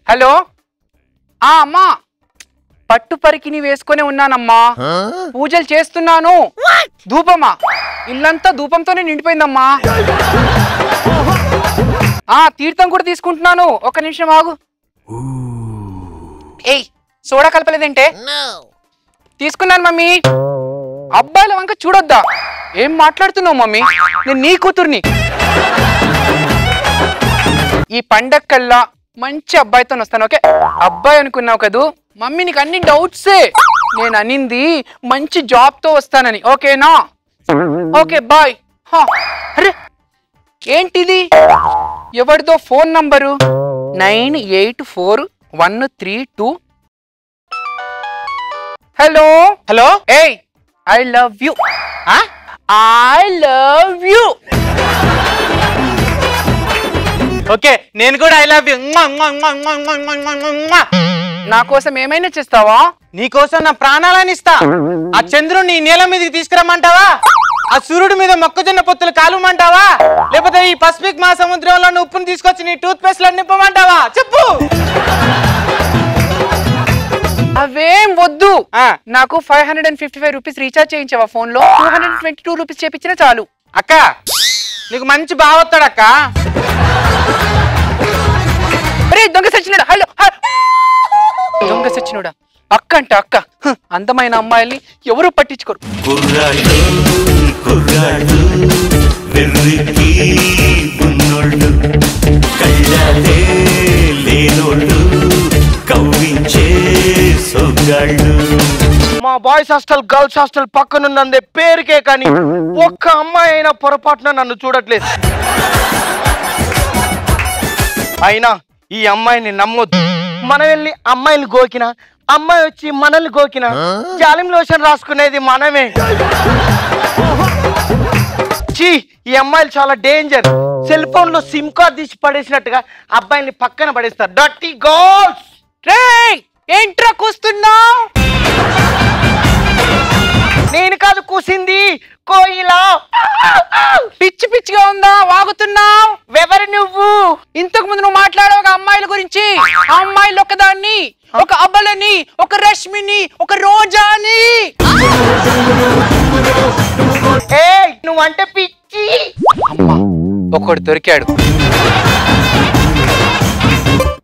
Hello అమ్మా, పట్టు పరికిని వేసుకొని ఉన్నానమ్మా, పూజలు చేస్తున్నాను. ధూపమా? ఇల్లంతా ధూపంతోనే నిండిపోయిందమ్మా. తీర్థం కూడా తీసుకుంటున్నాను. ఒక్క నిమిషం ఆగు. ఏయ్, సోడా కలపలేదంటే? తీసుకున్నాను మమ్మీ. అబ్బాయిల వంక చూడొద్దా? ఏం మాట్లాడుతున్నావు మమ్మీ? నేను నీ కూతుర్ని. ఈ పండక్కల్లా మంచి అబ్బాయితో వస్తాను. ఓకే, అబ్బాయి అనుకున్నావు కదూ మమ్మీ, నీకు అన్ని డౌట్సే. నేను అనింది మంచి జాబ్ తో వస్తానని. ఓకేనా? Okay bye. అరే ఏంటిది? ఎవరిదో ఫోన్ నంబరు 984132. Hello hello. ఏయ్, I love you. I love you. Okay, నేను కూడా ఐ లవ్ యూ. నా కోసం ఏమైనా చేస్తావా? నీకోసం నా ప్రాణాలని ఇస్తా. ఆ చంద్రుని నేల మీదకి తీసుకురమ్మంటావా? ఆ సూర్యుడి మీద మొక్కజొన్న పొత్తులు కాలుమంటావా? లేకపోతే ఈ పసిఫిక్ మహాసముద్రంలో ఉప్పుని తీసుకొచ్చి నీ టూత్ పేస్ట్ లో నింపమంటావా? చెప్పు. అవేం వద్దు. నాకు 555 రూపీస్ రీఛార్జ్ చేయించావా ఫోన్ లో? 222 రూపీస్ చేపించినా చాలు. అక్క, నీకు మంచి బావొస్తాడు అక్క. దొంగ సచ్చినాడా? హలో, దొంగ సచ్చినోడా? అక్క అంట అక్క. అందమైన అమ్మాయిల్ని ఎవరు పట్టించుకోరు. మా బాయ్స్ హాస్టల్ గర్ల్స్ హాస్టల్ పక్కనున్నందే పేరుకే కానీ ఒక్క అమ్మాయి అయినా పొరపాటున నన్ను చూడట్లేదు. అయినా ఈ అమ్మాయిని నమ్మొద్దు. మనం వెళ్ళి అమ్మాయిని గోకినా, అమ్మాయి వచ్చి మనల్ని గోకినా జాలిం లోషన్ రాసుకునేది మనమే. ఈ అమ్మాయిలు చాలా డేంజర్. సెల్ ఫోన్ లో సిమ్ కార్డ్ తీసి పడేసినట్టుగా అబ్బాయిని పక్కన పడేస్తారు. Dirty girls. ఏంట్రా కూస్తున్నావు? నేను కాదు కూసింది, కోయిలా. పిచ్చి పిచ్చిగా ఉందా? వాగుతున్నావు? ఎవరు నువ్వు? ఇంతకు ముందు నువ్వు మాట్లాడావు అమ్మాయిల గురించి. అమ్మాయిలు ఒకదాన్ని, ఒక అబలని, ఒక రష్మిని, ఒక రోజాని. నువ్వంటే పిచ్చి. అమ్మా, ఒకడు దొరికాడు.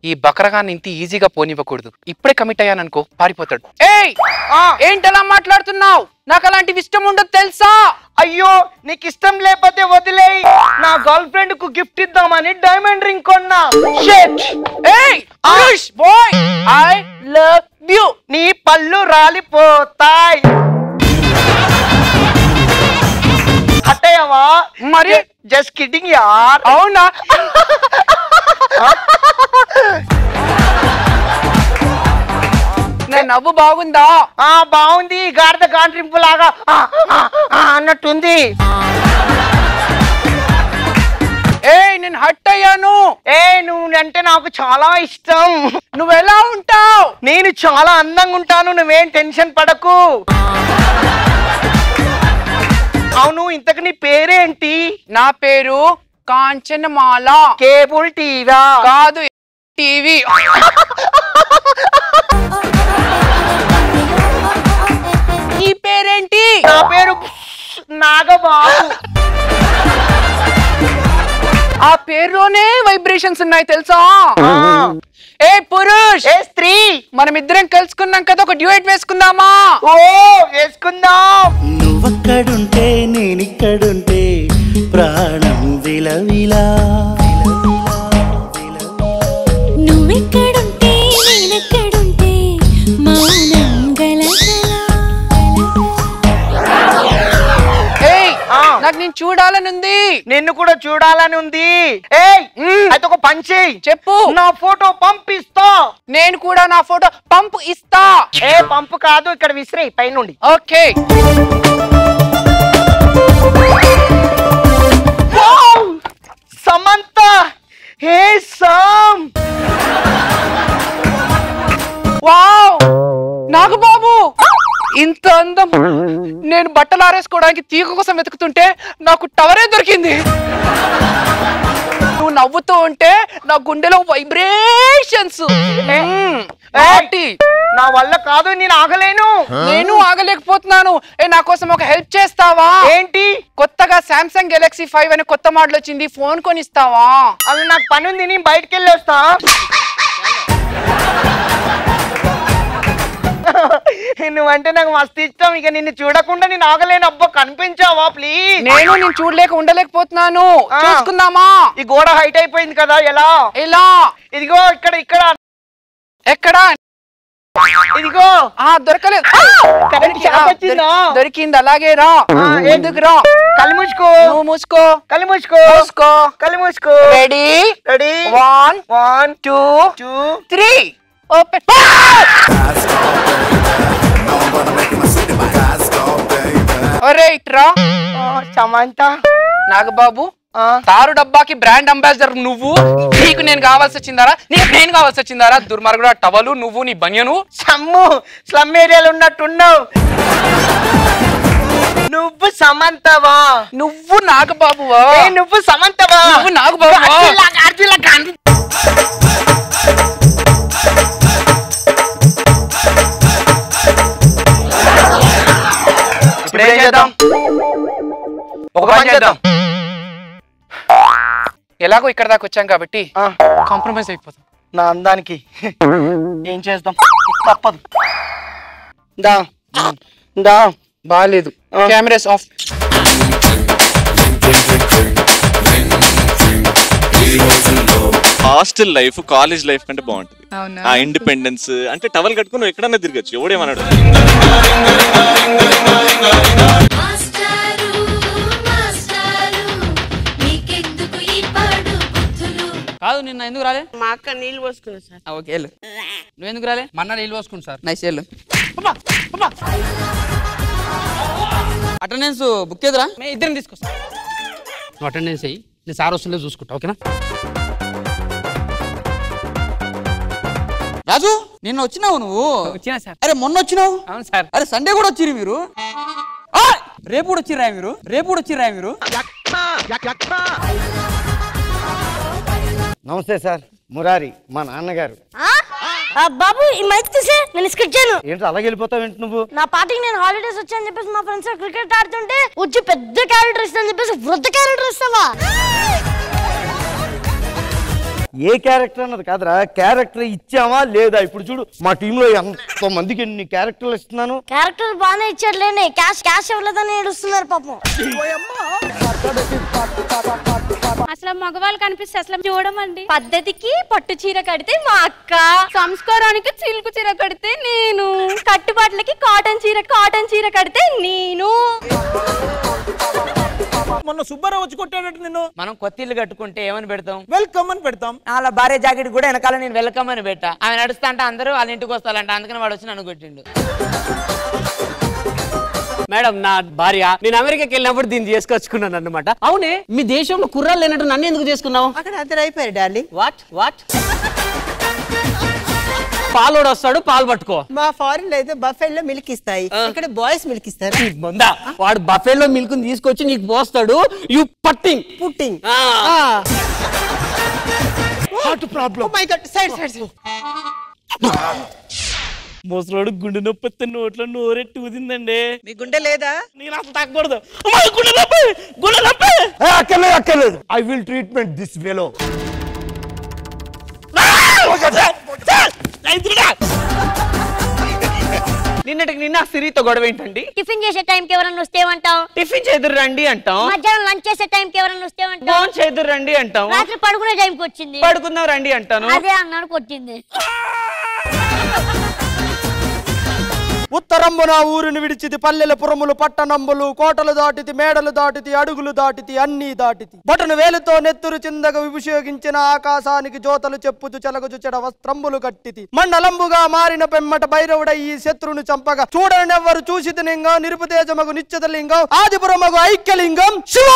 ఈ బకరగాన్ని ఇంత ఈజీగా పోనివ్వకూడదు. ఇప్పుడే కమిట్ అయ్యాననుకో పారిపోతాడు. ఏయ్, ఏంటలా మాట్లాడుతున్నావు? నాకు అలాంటివి ఇష్టం ఉండదు తెలుసా? అయ్యో, నీకు ఇష్టం లేకపోతే వదిలేయి. నా గర్ల్ ఫ్రెండ్ కు గిఫ్ట్ ఇద్దామని డైమండ్ రింగ్ కొన్నా. I love you. నీ పళ్ళు రాలిపోతాయి. హట్టయ్యవా? మరి జస్ట్ కిడ్డింగ్ యార్. అవునా? నవ్వు బాగుందా? బాగుంది. గాడిద గాండ్రింపు లాగా అన్నట్టుంది. నేను హట్ అయ్యాను. నువ్వు అంటే నాకు చాలా ఇష్టం. నువ్వెలా ఉంటావు? నేను చాలా అందంగా ఉంటాను. నువ్వేం టెన్షన్ పడకు. అవును, ఇంతకు నీ పేరేంటి? నా పేరు కాంచనమాల. కేబుల్ టీవా? కాదు, టీవీ. నీ పేరేంటి? నా పేరు నాగబాబు. ఆ పేరులోనే వైబ్రేషన్స్ ఉన్నాయి తెలుసా? ఏ పురుష్, ఏ స్త్రీ, మనమిద్దరం కలుసుకున్నాం కదా, ఒక డ్యూయట్ వేసుకుందామా? వేసుకుందాం. నువ్వక్కడుంటే నేనిక్కడుంటే ప్రాణం విలవిలా. నువ్వెక్కడుంటే నేనెక్కడుంటే మౌనం గలగలా. నాకు నేను చూడాలనుంది. నిన్ను కూడా చూడాలని ఉంది. అయితే ఒక పని చెయ్యి. చెప్పు. నా ఫోటో పంపిస్తా. నేను కూడా నా ఫోటో పంపు ఇస్తా. పంపు కాదు, ఇక్కడ విసిరేయి పైనుండి. ఓకే. సమంత, హే సా టవర్ వేసుకోవడానికి తీగ కోసం వెతుకుతుంటే నాకు టవరే దొరికింది. నువ్వు నవ్వుతూ ఉంటే నా గుండెలో వైబ్రేషన్స్. నా వల్ల కాదు, నేను ఆగలేను. నేను ఆగలేకపోతున్నాను. నా కోసం ఒక హెల్ప్ చేస్తావా? ఏంటి? కొత్తగా సామ్సంగ్ గెలాక్సీ 5 అనే కొత్త మోడల్ వచ్చింది, ఫోన్ కొనిస్తావా? అది నాకు పని ఉంది, నేను బయటికి వెళ్ళి వస్తా. నువ్వంటే నాకు మస్తు ఇష్టం. ఇక నిన్ను చూడకుండా నేను ఆగలేను. అబ్బా కనిపించావా ప్లీజ్? నేను చూడలేక ఉండలేకపోతున్నాను. చూసుకుందామా? ఈ గోడ హైట్ అయిపోయింది కదా, ఎలా? ఎలా? ఇదిగో ఇక్కడ ఇక్కడ. ఎక్కడా? ఇదిగో. దొరకలేదు. దొరికింది. అలాగే రా, ఎందుకు రా? కళ్ళు మూసుకో. నువ్వు మూసుకో. కళ్ళు మూసుకో. మూసుకో. కళ్ళు మూసుకో. రెడీ? రెడీ. 1 1 2 3 ఓపెన్. ఒరే ఇట్రా. సమంత. నాగబాబు, తారు డబ్బాకి బ్రాండ్ అంబాసిడర్ నువ్వు. నీకు నేను కావాల్సి వచ్చిందారా? నీకు నేను కావాల్సి వచ్చిందారా? దుర్మార్గుడు, టవలు నువ్వు, నీ బనియను. సమ్ము స్లమ్ ఏరియాలో ఉన్నట్టున్నావు. నువ్వు సమంతవా? నువ్వు నాగబాబువా? నువ్వు సమంతవా? నువ్వు నాగబాబువా? ఇప్పుడు ఏం చేద్దాం? ఒక పని చేద్దాం. ఎలాగో ఇక్కడ దాకా వచ్చాం కాబట్టి కాంప్రమైజ్ అయిపోతాం. నా అందానికి ఏం చేద్దాం, తప్పదు. దా దా. బాలేదు. Cameras of. Hostel life college life కంటే బాగుంటుంది. ఆ ఇండిపెండెన్స్ అంటే టవల్ కట్టుకుని నువ్వు ఎక్కడన్నా తిరగచ్చు, ఎవడేమన్నాడు. కాదు నిన్న ఎందుకు రాలే? మా అక్క నీళ్ళు పోసుకున్నా సార్. ఓకే వెళ్ళు. నువ్వు ఎందుకు రాలే? మన్న నీళ్ళు పోసుకుని సార్. నైస్ వెళ్ళు. అటెండెన్స్ బుక్ ఎదురా? మేము ఇద్దరం తీసుకొస్తాం. నువ్వు అటెండెన్స్ అయ్యి నేను సార్ వస్తుందో చూసుకుంటా, ఓకేనా? రాజు నిన్న వచ్చినావు నువ్వు? వచ్చినా సార్. అరే మొన్న వచ్చినావు? అవును సార్. అరే సండే కూడా వచ్చిర్రు మీరు? రేపు కూడా వచ్చిర్రా మీరు? రేపు కూడా వచ్చిర్రా మీరు? నమస్తే సార్, మురారి మా నాన్నగారు. బాబు ఈ మైక్ తీసే, నేను స్కిట్ చేయను. ఏంటి అలాగే వెళ్ళిపోతావు ఏంటి నువ్వు? నా పార్టీకి నేను హాలిడేస్ వచ్చాయని చెప్పేసి మా ఫ్రెండ్స్ క్రికెట్ ఆడుతుంటే వచ్చి పెద్ద క్యారెక్టర్ ఇస్తాను చెప్పేసి వృద్ధ క్యారెక్టర్ ఇస్తావా? ఏ క్యారెక్టర్ అన్నది కాదురా, క్యారెక్టర్ ఇచ్చావా లేదా? ఇప్పుడు చూడు మా టీంలో ఎంతో మందికి ఎన్ని క్యారెక్టర్లు ఇస్తున్నాను. క్యారెక్టర్ బాగానే ఇచ్చాడులేండి, క్యాష్ ఇవ్వలేదని ఏడుస్తున్నారు పాపం. అసలు మగవాళ్ళు కనిపిస్తే అసలు చూడమండి. పద్ధతికి పట్టు చీర కడితే మా అక్క, సంస్కారానికి సిల్క్ చీర కడితే నేను, కట్టుబాట్లకి కాటన్ చీర కడితే నేను. మొన్న సుబ్బారావు వచ్చి కొట్టాడట నిన్ను. మనం కొత్త ఇల్లు కట్టుకుంటే ఏమని పెడతాం? వెల్కమ్ అని పెడతాం. అలా భార్య జాకెట్ కూడా వెనకాల నేను వెల్కమ్ అని పెట్టా. ఆమె నడుస్తా అంటే అందరూ వాళ్ళ ఇంటికి వస్తారంట, అందుకని వాడు వచ్చి నన్ను కొట్టిండు. మేడం నా భార్య, నేను అమెరికాకి వెళ్ళినప్పుడు దీన్ని చేసుకొచ్చుకున్నాను అన్నమాట. అవునే, మీ దేశంలో కుర్రాళ్ళు లేనట్టు నన్ను ఎందుకు చేసుకున్నావు? అక్కడ అందరు అయిపోయారు డార్లింగ్. వాట్ పాలోడు వస్తాడు, పాలు పట్టుకో. మా ఫారిన్ లో అయితే బఫెల్లో మిల్క్ ఇస్తాయి, ఇక్కడ బాయ్స్ మిల్క్ ఇస్తారు. ముందా వాడు బఫెల్లో మిల్క్ తీసుకొచ్చి నీకు పోస్తాడు. You putting. Heart problem. Oh my god, side మోసలోడు గుండె నొప్పి నోట్లో నోరెట్టి ఊదిందండి. మీ గుండె లేదా? నేను అసలు తాగకూడదు. గుండె నొప్పి. అక్కర్లేదు. I will treatment this Velo. నిన్నటికి నిన్న సిరితో గొడవ ఏంటండి? టిఫిన్ చేసే టైంకి ఎవరన్నా వస్తేమంటావు? టిఫిన్ చేదురు రండి అంటాం. మధ్యాహ్నం లంచ్ చేసే టైంకి ఎవరన్నా వస్తేమంటావు? ఫోన్ చేదురు రండి అంటాం. రాత్రి పడుకునే టైంకి వచ్చింది, పడుకుందాం రండి అంటాను. అదే అన్నాడు కొట్టింది. ఉత్తరంబున ఊరిని విడిచితి, పల్లెల పురములు పట్టణంబులు, కోటలు దాటితి, మేడలు దాటితి, అడుగులు దాటితి, అన్నీ దాటితి. బటను వేలుతో నెత్తురు చిందగా విభూషించిన ఆకాశానికి జోతలు చెప్పుతూ చెలగజు చెడ వస్త్రంబులు కట్టితి. మండలంబుగా మారిన పెమ్మట భైరవుడ ఈ శత్రుని చంపగా చూడనెవ్వరు చూసితిలింగం, నిరుపతేజమగు నిశ్చితలింగం, ఆదిపురమగు ఐక్యలింగం శివ